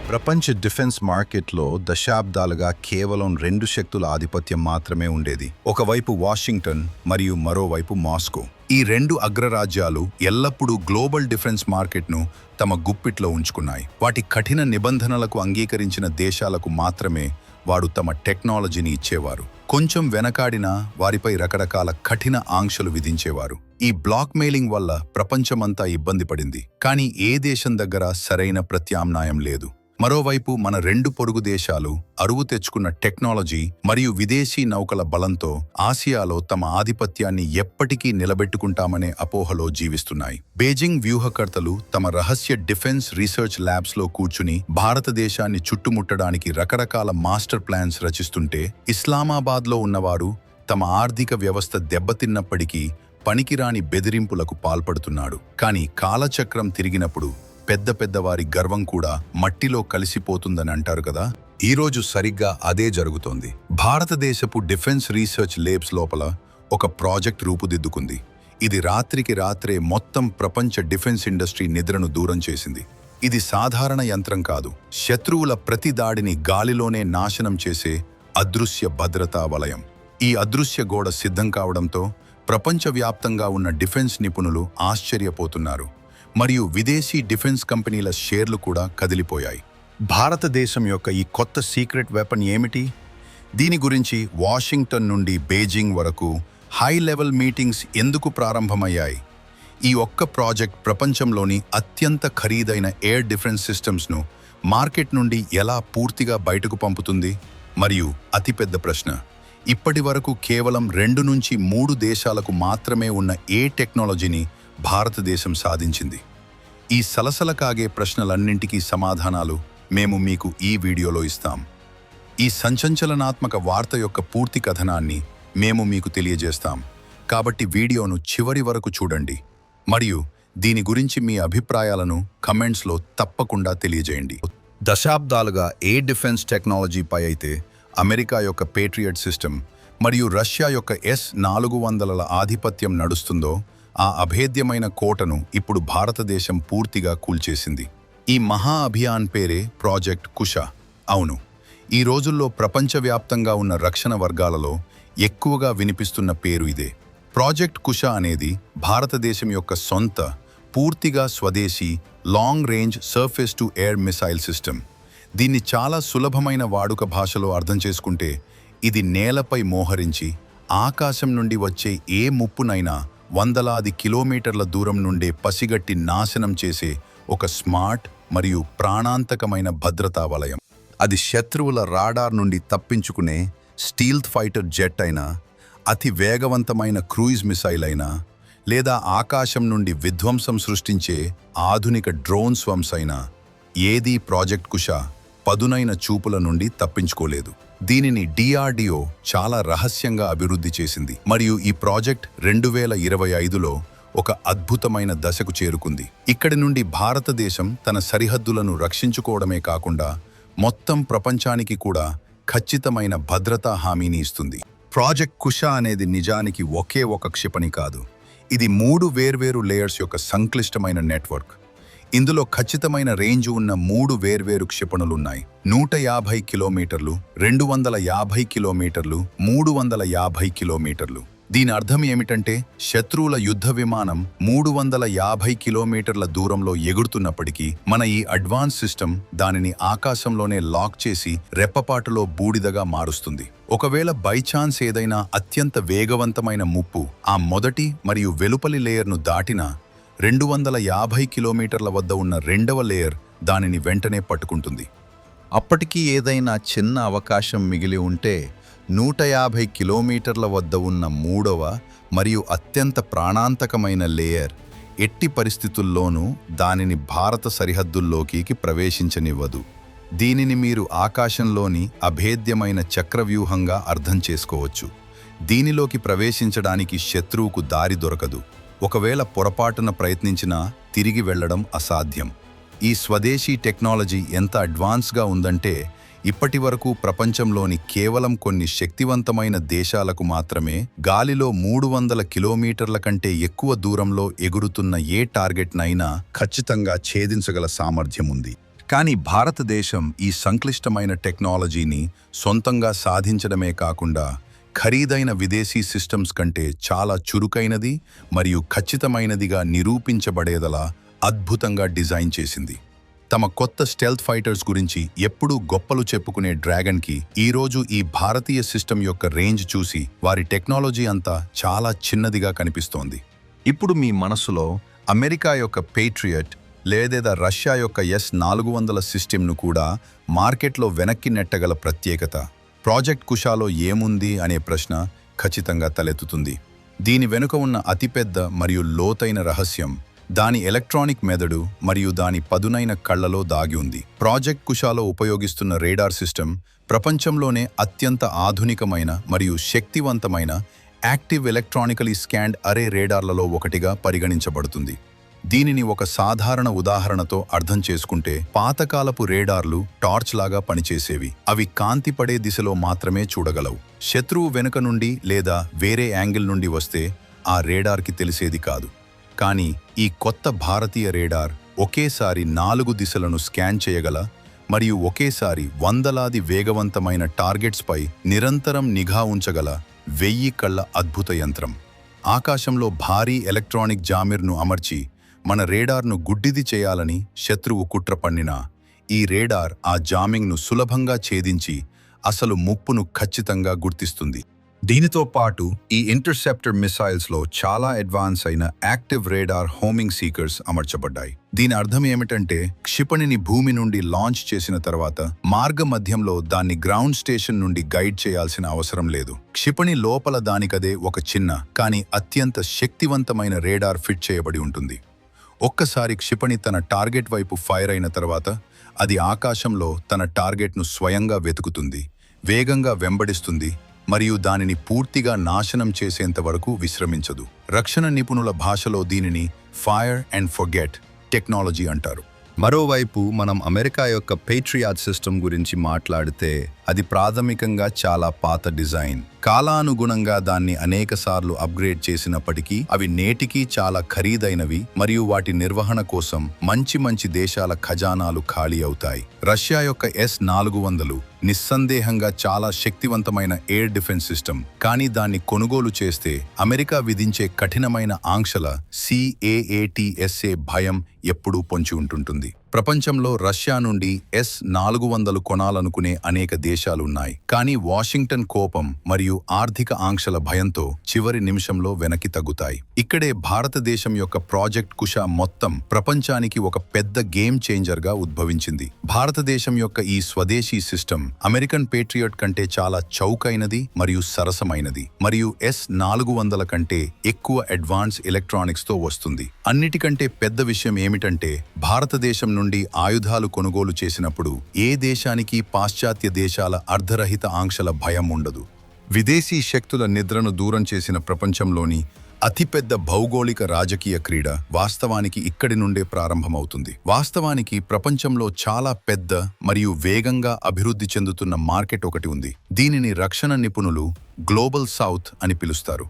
ప్రపంచ డిఫెన్స్ మార్కెట్లో దశాబ్దాలుగా కేవలం రెండు శక్తుల ఆధిపత్యం మాత్రమే ఉండేది. ఒకవైపు వాషింగ్టన్ మరియు మరోవైపు మాస్కో. ఈ రెండు అగ్రరాజ్యాలు ఎల్లప్పుడూ గ్లోబల్ డిఫెన్స్ మార్కెట్ను తమ గుప్పిట్లో ఉంచుకున్నాయి. వాటి కఠిన నిబంధనలకు అంగీకరించిన దేశాలకు మాత్రమే వారు తమ టెక్నాలజీని ఇచ్చేవారు. కొంచెం వెనకాడినా వారిపై రకరకాల కఠిన ఆంక్షలు విధించేవారు. ఈ బ్లాక్ మెయిలింగ్ వల్ల ప్రపంచమంతా ఇబ్బంది పడింది. కానీ ఏ దేశం దగ్గర సరైన ప్రత్యామ్నాయం లేదు. మరోవైపు మన రెండు పొరుగు దేశాలు అరువు తెచ్చుకున్న టెక్నాలజీ మరియు విదేశీ నౌకల బలంతో ఆసియాలో తమ ఆధిపత్యాన్ని ఎప్పటికీ నిలబెట్టుకుంటామనే అపోహలో జీవిస్తున్నాయి. బీజింగ్ వ్యూహకర్తలు తమ రహస్య డిఫెన్స్ రీసెర్చ్ ల్యాబ్స్లో కూర్చుని భారతదేశాన్ని చుట్టుముట్టడానికి రకరకాల మాస్టర్ ప్లాన్స్ రచిస్తుంటే, ఇస్లామాబాద్లో ఉన్నవారు తమ ఆర్థిక వ్యవస్థ దెబ్బతిన్నప్పటికీ పనికిరాని బెదిరింపులకు పాల్పడుతున్నాడు. కానీ కాలచక్రం తిరిగినప్పుడు పెద్దవారి గర్వం కూడా మట్టిలో కలిసిపోతుందని అంటారు కదా. ఈరోజు సరిగ్గా అదే జరుగుతోంది. భారతదేశపు డిఫెన్స్ రీసెర్చ్ ల్యాబ్స్ లోపల ఒక ప్రాజెక్ట్ రూపుదిద్దుకుంది. ఇది రాత్రికి రాత్రే మొత్తం ప్రపంచ డిఫెన్స్ ఇండస్ట్రీ నిద్రను దూరం చేసింది. ఇది సాధారణ యంత్రం కాదు. శత్రువుల ప్రతి దాడిని గాలిలోనే నాశనం చేసే అదృశ్య భద్రతా వలయం. ఈ అదృశ్య గోడ సిద్ధం కావడంతో ప్రపంచవ్యాప్తంగా ఉన్న డిఫెన్స్ నిపుణులు ఆశ్చర్యపోతున్నారు. మరియు విదేశీ డిఫెన్స్ కంపెనీల షేర్లు కూడా కదిలిపోయాయి. భారతదేశం యొక్క ఈ కొత్త సీక్రెట్ వెపన్ ఏమిటి? దీని గురించి వాషింగ్టన్ నుండి బీజింగ్ వరకు హై లెవెల్ మీటింగ్స్ ఎందుకు ప్రారంభమయ్యాయి? ఈ ఒక్క ప్రాజెక్ట్ ప్రపంచంలోని అత్యంత ఖరీదైన ఎయిర్ డిఫెన్స్ సిస్టమ్స్ను మార్కెట్ నుండి ఎలా పూర్తిగా బయటకు పంపుతుంది? మరియు అతిపెద్ద ప్రశ్న, ఇప్పటి వరకు కేవలం 2 నుంచి 3 దేశాలకు మాత్రమే ఉన్న ఏ టెక్నాలజీని భారతదేశం సాధించింది? ఈ సలసల కాగే ప్రశ్నలన్నింటికీ సమాధానాలు మేము మీకు ఈ వీడియోలో ఇస్తాం. ఈ సంచలనాత్మక వార్త యొక్క పూర్తి కథనాన్ని మేము మీకు తెలియజేస్తాం. కాబట్టి వీడియోను చివరి వరకు చూడండి మరియు దీని గురించి మీ అభిప్రాయాలను కమెంట్స్లో తప్పకుండా తెలియజేయండి. దశాబ్దాలుగా ఏ డిఫెన్స్ టెక్నాలజీపై అయితే అమెరికా యొక్క పేట్రియట్ సిస్టమ్ మరియు రష్యా యొక్క S-400ల ఆధిపత్యం నడుస్తుందో, ఆ అభేద్యమైన కోటను ఇప్పుడు భారతదేశం పూర్తిగా కూల్చేసింది. ఈ మహా అభియాన్ పేరే ప్రాజెక్ట్ కుష. అవును, ఈ రోజుల్లో ప్రపంచవ్యాప్తంగా ఉన్న రక్షణ వర్గాలలో ఎక్కువగా వినిపిస్తున్న పేరు ఇదే. ప్రాజెక్ట్ కుష అనేది భారతదేశం యొక్క సొంత, పూర్తిగా స్వదేశీ long range surface to air missile system. దీన్ని చాలా సులభమైన వాడుక భాషలో అర్థం చేసుకుంటే, ఇది నేలపై మోహరించి ఆకాశం నుండి వచ్చే ఏ ముప్పునైనా వందలాది కిలోమీటర్ల దూరం నుండే పసిగట్టి నాశనం చేసే ఒక స్మార్ట్ మరియు ప్రాణాంతకమైన భద్రతా వలయం. అది శత్రువుల రాడార్ నుండి తప్పించుకునే స్టీల్త్ ఫైటర్ జెట్ అయినా, అతి వేగవంతమైన క్రూయిజ్ మిసైల్ అయినా, లేదా ఆకాశం నుండి విధ్వంసం సృష్టించే ఆధునిక డ్రోన్ స్వమ్స్ అయినా, ఏదీ ప్రాజెక్ట్ కుష పదునైన చూపుల నుండి తప్పించుకోలేదు. దీనిని DRDO చాలా రహస్యంగా అభివృద్ధి చేసింది మరియు ఈ ప్రాజెక్ట్ 2025లో ఒక అద్భుతమైన దశకు చేరుకుంది. ఇక్కడి నుండి భారతదేశం తన సరిహద్దులను రక్షించుకోవడమే కాకుండా మొత్తం ప్రపంచానికి కూడా ఖచ్చితమైన భద్రతా హామీని ఇస్తుంది. ప్రాజెక్ట్ కుష అనేది నిజానికి ఒకే ఒక క్షిపణి కాదు. ఇది 3 వేర్వేరు లేయర్స్ యొక్క సంక్లిష్టమైన నెట్వర్క్. ఇందులో ఖచ్చితమైన రేంజ్ ఉన్న 3 వేర్వేరు క్షిపణులున్నాయి. 150 కిలోమీటర్లు, 250 కిలోమీటర్లు, 350 కిలోమీటర్లు. దీని అర్థం ఏమిటంటే, శత్రువుల యుద్ధ విమానం 350 కిలోమీటర్ల దూరంలో ఎగురుతున్నప్పటికీ మన ఈ అడ్వాన్స్ సిస్టమ్ దానిని ఆకాశంలోనే లాక్ చేసి రెప్పపాటులో బూడిదగా మారుస్తుంది. ఒకవేళ బైచాన్స్ ఏదైనా అత్యంత వేగవంతమైన ముప్పు ఆ మొదటి మరియు వెలుపలి లేయర్ను దాటినా, 250 కిలోమీటర్ల వద్ద ఉన్న రెండవ లేయర్ దానిని వెంటనే పట్టుకుంటుంది. అప్పటికీ ఏదైనా చిన్న అవకాశం మిగిలి ఉంటే 150 కిలోమీటర్ల వద్ద ఉన్న మూడవ మరియు అత్యంత ప్రాణాంతకమైన లేయర్ ఎట్టి పరిస్థితుల్లోనూ దానిని భారత సరిహద్దుల్లోకి ప్రవేశించనివ్వదు. దీనిని మీరు ఆకాశంలోని అభేద్యమైన చక్రవ్యూహంగా అర్థం చేసుకోవచ్చు. దీనిలోకి ప్రవేశించడానికి శత్రువుకు దారి దొరకదు. ఒకవేళ పొరపాటున ప్రయత్నించినా తిరిగి వెళ్లడం అసాధ్యం. ఈ స్వదేశీ టెక్నాలజీ ఎంత అడ్వాన్స్గా ఉందంటే, ఇప్పటి వరకు ప్రపంచంలోని కేవలం కొన్ని శక్తివంతమైన దేశాలకు మాత్రమే గాలిలో 300 కిలోమీటర్ల కంటే ఎక్కువ దూరంలో ఎగురుతున్న ఏ టార్గెట్నైనా ఖచ్చితంగా ఛేదించగల సామర్థ్యం ఉంది. కానీ భారతదేశం ఈ సంక్లిష్టమైన టెక్నాలజీని సొంతంగా సాధించడమే కాకుండా ఖరీదైన విదేశీ సిస్టమ్స్ కంటే చాలా చురుకైనది మరియు ఖచ్చితమైనదిగా నిరూపించబడేదలా అద్భుతంగా డిజైన్ చేసింది. తమ కొత్త స్టెల్త్ ఫైటర్స్ గురించి ఎప్పుడూ గొప్పలు చెప్పుకునే డ్రాగన్కి ఈరోజు ఈ భారతీయ సిస్టమ్ యొక్క రేంజ్ చూసి వారి టెక్నాలజీ అంతా చాలా చిన్నదిగా కనిపిస్తోంది. ఇప్పుడు మీ మనసులో అమెరికా యొక్క పేట్రియట్ లేదా రష్యా యొక్క S-400 సిస్టమ్ను కూడా మార్కెట్లో వెనక్కి నెట్టగల ప్రత్యేకత ప్రాజెక్ట్ కుషాలో ఏముంది అనే ప్రశ్న ఖచ్చితంగా తలెత్తుతుంది. దీని వెనుక ఉన్న అతిపెద్ద మరియు లోతైన రహస్యం దాని ఎలక్ట్రానిక్ మెదడు మరియు దాని పదునైన కళ్లలో దాగి ఉంది. ప్రాజెక్ట్ కుషాలో ఉపయోగిస్తున్న రేడార్ సిస్టమ్ ప్రపంచంలోనే అత్యంత ఆధునికమైన మరియు శక్తివంతమైన యాక్టివ్ ఎలక్ట్రానికలీ స్కాన్డ్ అరే రేడార్లలో ఒకటిగా పరిగణించబడుతుంది. దీనిని ఒక సాధారణ ఉదాహరణతో అర్థం చేసుకుంటే, పాతకాలపు రేడార్లు టార్చ్ లాగా పనిచేసేవి. అవి కాంతి పడే దిశలో మాత్రమే చూడగలవు. శత్రువు వెనుక నుండి లేదా వేరే యాంగిల్ నుండి వస్తే ఆ రేడార్కి తెలిసేది కాదు. కానీ ఈ కొత్త భారతీయ రేడార్ ఒకేసారి 4 దిశలను స్కాన్ చేయగల మరియు ఒకేసారి వందలాది వేగవంతమైన టార్గెట్స్పై నిరంతరం నిఘా ఉంచగల 1000 కళ్ల అద్భుత యంత్రం. ఆకాశంలో భారీ ఎలక్ట్రానిక్ జామిర్ను అమర్చి మన రేడార్ను గుడ్డిది చేయాలని శత్రువు కుట్ర పన్నినా ఈ రేడార్ ఆ జామింగ్ను సులభంగా ఛేదించి అసలు ముప్పును ఖచ్చితంగా గుర్తిస్తుంది. దీనితో పాటు ఈ ఇంటర్సెప్టర్ మిసైల్స్లో చాలా అడ్వాన్స్ అయిన యాక్టివ్ రేడార్ హోమింగ్ సీకర్స్ అమర్చబడ్డాయి. దీని అర్థం ఏమిటంటే, క్షిపణిని భూమి నుండి లాంచ్ చేసిన తర్వాత మార్గ మధ్యంలో దాన్ని గ్రౌండ్ స్టేషన్ నుండి గైడ్ చేయాల్సిన అవసరం లేదు. క్షిపణి లోపల దానికదే ఒక చిన్న కానీ అత్యంత శక్తివంతమైన రేడార్ ఫిట్ చేయబడి ఉంటుంది. ఒక్కసారి క్షిపణి తన టార్గెట్ వైపు ఫైర్ అయిన తర్వాత అది ఆకాశంలో తన టార్గెట్ను స్వయంగా వెతుకుతుంది, వేగంగా వెంబడిస్తుంది మరియు దానిని పూర్తిగా నాశనం చేసేంత వరకు విశ్రమించదు. రక్షణ నిపుణుల భాషలో దీనిని ఫైర్ అండ్ ఫర్గెట్ టెక్నాలజీ అంటారు. మరోవైపు మనం అమెరికా యొక్క పేట్రియాట్ సిస్టమ్ గురించి మాట్లాడితే, అది ప్రాథమికంగా చాలా పాత డిజైన్. కాలానుగుణంగా దాన్ని అనేకసార్లు అప్గ్రేడ్ చేసినప్పటికీ అవి నేటికీ చాలా ఖరీదైనవి మరియు వాటి నిర్వహణ కోసం మంచి దేశాల ఖజానాలు ఖాళీ అవుతాయి. రష్యా యొక్క S-400 నిస్సందేహంగా చాలా శక్తివంతమైన ఎయిర్ డిఫెన్స్ సిస్టమ్. కానీ దాన్ని కొనుగోలు చేస్తే అమెరికా విధించే కఠినమైన ఆంక్షల CAATSA భయం ఎప్పుడూ పొంచి ఉంటుంటుంది. ప్రపంచంలో రష్యా నుండి S-400 కొనాలనుకునే అనేక దేశాలున్నాయి. కానీ వాషింగ్టన్ కోపం మరియు ఆర్థిక ఆంక్షల భయంతో చివరి నిమిషంలో వెనక్కి తగ్గుతాయి. ఇక్కడే భారతదేశం యొక్క ప్రాజెక్ట్ కుషా మొత్తం ప్రపంచానికి ఒక పెద్ద గేమ్ చేంజర్గా ఉద్భవించింది. భారతదేశం యొక్క ఈ స్వదేశీ సిస్టమ్ అమెరికన్ పేట్రియట్ కంటే చాలా చౌకైనది మరియు సరసమైనది మరియు S-400 కంటే ఎక్కువ అడ్వాన్స్ ఎలక్ట్రానిక్స్తో వస్తుంది. అన్నిటికంటే పెద్ద విషయం ఏమిటంటే, భారతదేశం నుండి ఆయుధాలు కొనుగోలు చేసినప్పుడు ఏ దేశానికి పాశ్చాత్య దేశాల అర్ధరహిత ఆంక్షల భయం ఉండదు. విదేశీ శక్తుల నిద్రను దూరం చేసిన ప్రపంచంలోని అతిపెద్ద భౌగోళిక రాజకీయ క్రీడ వాస్తవానికి ఇక్కడి నుండే ప్రారంభమవుతుంది. వాస్తవానికి ప్రపంచంలో చాలా పెద్ద మరియు వేగంగా అభివృద్ధి చెందుతున్న మార్కెట్ ఒకటి ఉంది. దీనిని రక్షణ నిపుణులు గ్లోబల్ సౌత్ అని పిలుస్తారు.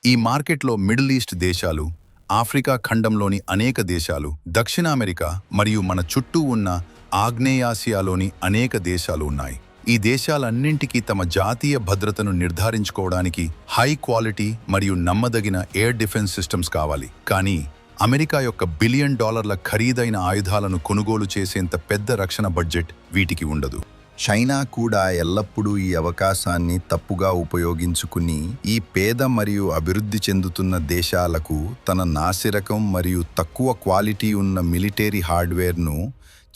ఈ మార్కెట్లో మిడిల్ ఈస్ట్ దేశాలు, ఆఫ్రికా ఖండంలోని అనేక దేశాలు, దక్షిణ అమెరికా మరియు మన చుట్టూ ఉన్న ఆగ్నేయాసియాలోని అనేక దేశాలు ఉన్నాయి. ఈ దేశాలన్నింటికీ తమ జాతీయ భద్రతను నిర్ధారించుకోవడానికి హై క్వాలిటీ మరియు నమ్మదగిన ఎయిర్ డిఫెన్స్ సిస్టమ్స్ కావాలి. కానీ అమెరికా యొక్క $1 బిలియన్ ఖరీదైన ఆయుధాలను కొనుగోలు చేసేంత పెద్ద రక్షణ బడ్జెట్ వీటికి ఉండదు. చైనా కూడా ఎల్లప్పుడూ ఈ అవకాశాన్ని తప్పుగా ఉపయోగించుకుని ఈ పేద మరియు అభివృద్ధి చెందుతున్న దేశాలకు తన నాసిరకం మరియు తక్కువ క్వాలిటీ ఉన్న మిలిటరీ హార్డ్వేర్ను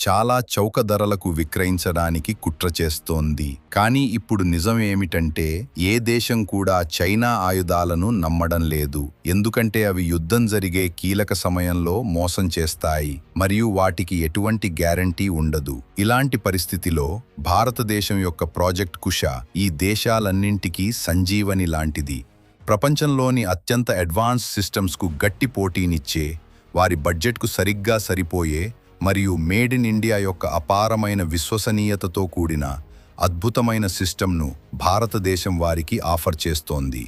చాలా చౌక ధరలకు విక్రయించడానికి కుట్ర చేస్తోంది. కానీ ఇప్పుడు నిజం ఏమిటంటే, ఏ దేశం కూడా చైనా ఆయుధాలను నమ్మడం లేదు. ఎందుకంటే అవి యుద్ధం జరిగే కీలక సమయంలో మోసం చేస్తాయి మరియు వాటికి ఎటువంటి గ్యారంటీ ఉండదు. ఇలాంటి పరిస్థితిలో భారతదేశం యొక్క ప్రాజెక్ట్ కుషా ఈ దేశాలన్నింటికీ సంజీవని లాంటిది. ప్రపంచంలోని అత్యంత అడ్వాన్స్ సిస్టమ్స్కు గట్టి పోటీనిచ్చే, వారి బడ్జెట్కు సరిగ్గా సరిపోయే మరియు మేడ్ ఇన్ ఇండియా యొక్క అపారమైన విశ్వసనీయతతో కూడిన అద్భుతమైన సిస్టమ్ను భారతదేశం వారికి ఆఫర్ చేస్తోంది.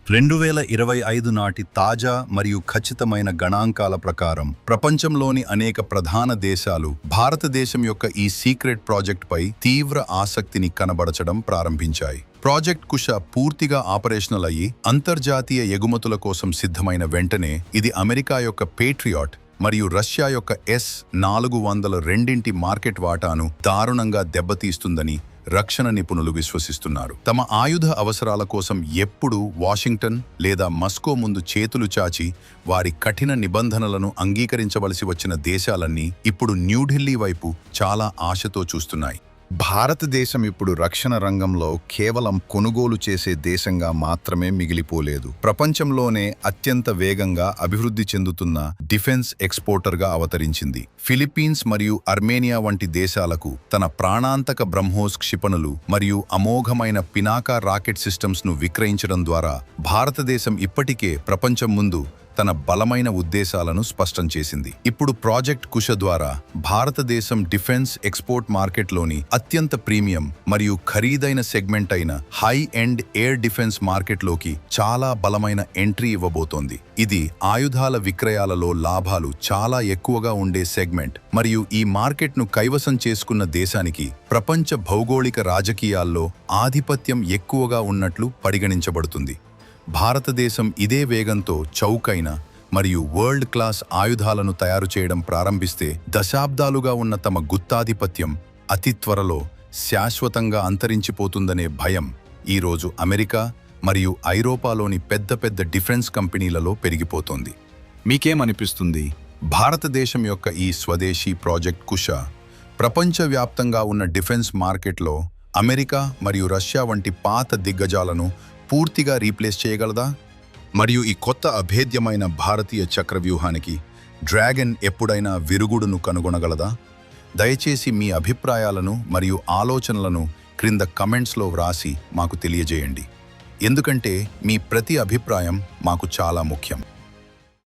2025 నాటి తాజా మరియు ఖచ్చితమైన గణాంకాల ప్రకారం ప్రపంచంలోని అనేక ప్రధాన దేశాలు భారతదేశం యొక్క ఈ సీక్రెట్ ప్రాజెక్ట్పై తీవ్ర ఆసక్తిని కనబరచడం ప్రారంభించాయి. ప్రాజెక్ట్ కుష పూర్తిగా ఆపరేషనల్ అయ్యి అంతర్జాతీయ ఎగుమతుల కోసం సిద్ధమైన వెంటనే ఇది అమెరికా యొక్క పేట్రియాట్ మరియు రష్యా యొక్క S-400 మార్కెట్ వాటాను దారుణంగా దెబ్బతీస్తుందని రక్షణ నిపుణులు విశ్వసిస్తున్నారు. తమ ఆయుధ అవసరాల కోసం ఎప్పుడూ వాషింగ్టన్ లేదా మస్కో ముందు చేతులు చాచి వారి కఠిన నిబంధనలను అంగీకరించవలసి వచ్చిన దేశాలన్నీ ఇప్పుడు న్యూఢిల్లీ వైపు చాలా ఆశతో చూస్తున్నాయి. భారతదేశం ఇప్పుడు రక్షణ రంగంలో కేవలం కొనుగోలు చేసే దేశంగా మాత్రమే మిగిలిపోలేదు. ప్రపంచంలోనే అత్యంత వేగంగా అభివృద్ధి చెందుతున్న డిఫెన్స్ ఎక్స్పోర్టర్గా అవతరించింది. ఫిలిప్పీన్స్ మరియు అర్మేనియా వంటి దేశాలకు తన ప్రాణాంతక బ్రహ్మోస్ క్షిపణులు మరియు అమోఘమైన పినాకా రాకెట్ సిస్టమ్స్ను విక్రయించడం ద్వారా భారతదేశం ఇప్పటికే ప్రపంచం ముందు తన బలమైన ఉద్దేశాలను స్పష్టం చేసింది. ఇప్పుడు ప్రాజెక్ట్ కుష ద్వారా భారతదేశం డిఫెన్స్ ఎక్స్పోర్ట్ మార్కెట్లోని అత్యంత ప్రీమియం మరియు ఖరీదైన సెగ్మెంట్ అయిన హై ఎండ్ ఎయిర్ డిఫెన్స్ మార్కెట్లోకి చాలా బలమైన ఎంట్రీ ఇవ్వబోతోంది. ఇది ఆయుధాల విక్రయాలలో లాభాలు చాలా ఎక్కువగా ఉండే సెగ్మెంట్ మరియు ఈ మార్కెట్ను కైవసం చేసుకున్న దేశానికి ప్రపంచ భౌగోళిక రాజకీయాల్లో ఆధిపత్యం ఎక్కువగా ఉన్నట్లు పరిగణించబడుతుంది. భారతదేశం ఇదే వేగంతో చౌకైన మరియు వరల్డ్ క్లాస్ ఆయుధాలను తయారు చేయడం ప్రారంభిస్తే దశాబ్దాలుగా ఉన్న తమ గుత్తాధిపత్యం అతి త్వరలో శాశ్వతంగా అంతరించిపోతుందనే భయం ఈరోజు అమెరికా మరియు ఐరోపాలోని పెద్ద పెద్ద డిఫెన్స్ కంపెనీలలో పెరిగిపోతోంది. మీకేమనిపిస్తుంది? భారతదేశం యొక్క ఈ స్వదేశీ ప్రాజెక్ట్ కుష ప్రపంచవ్యాప్తంగా ఉన్న డిఫెన్స్ మార్కెట్లో అమెరికా మరియు రష్యా వంటి పాత దిగ్గజాలను పూర్తిగా రీప్లేస్ చేయగలదా? మరియు ఈ కొత్త అభేద్యమైన భారతీయ చక్రవ్యూహానికి డ్రాగన్ ఎప్పుడైనా విరుగుడును కనుగొనగలదా? దయచేసి మీ అభిప్రాయాలను మరియు ఆలోచనలను క్రింద కమెంట్స్లో వ్రాసి మాకు తెలియజేయండి. ఎందుకంటే మీ ప్రతి అభిప్రాయం మాకు చాలా ముఖ్యం.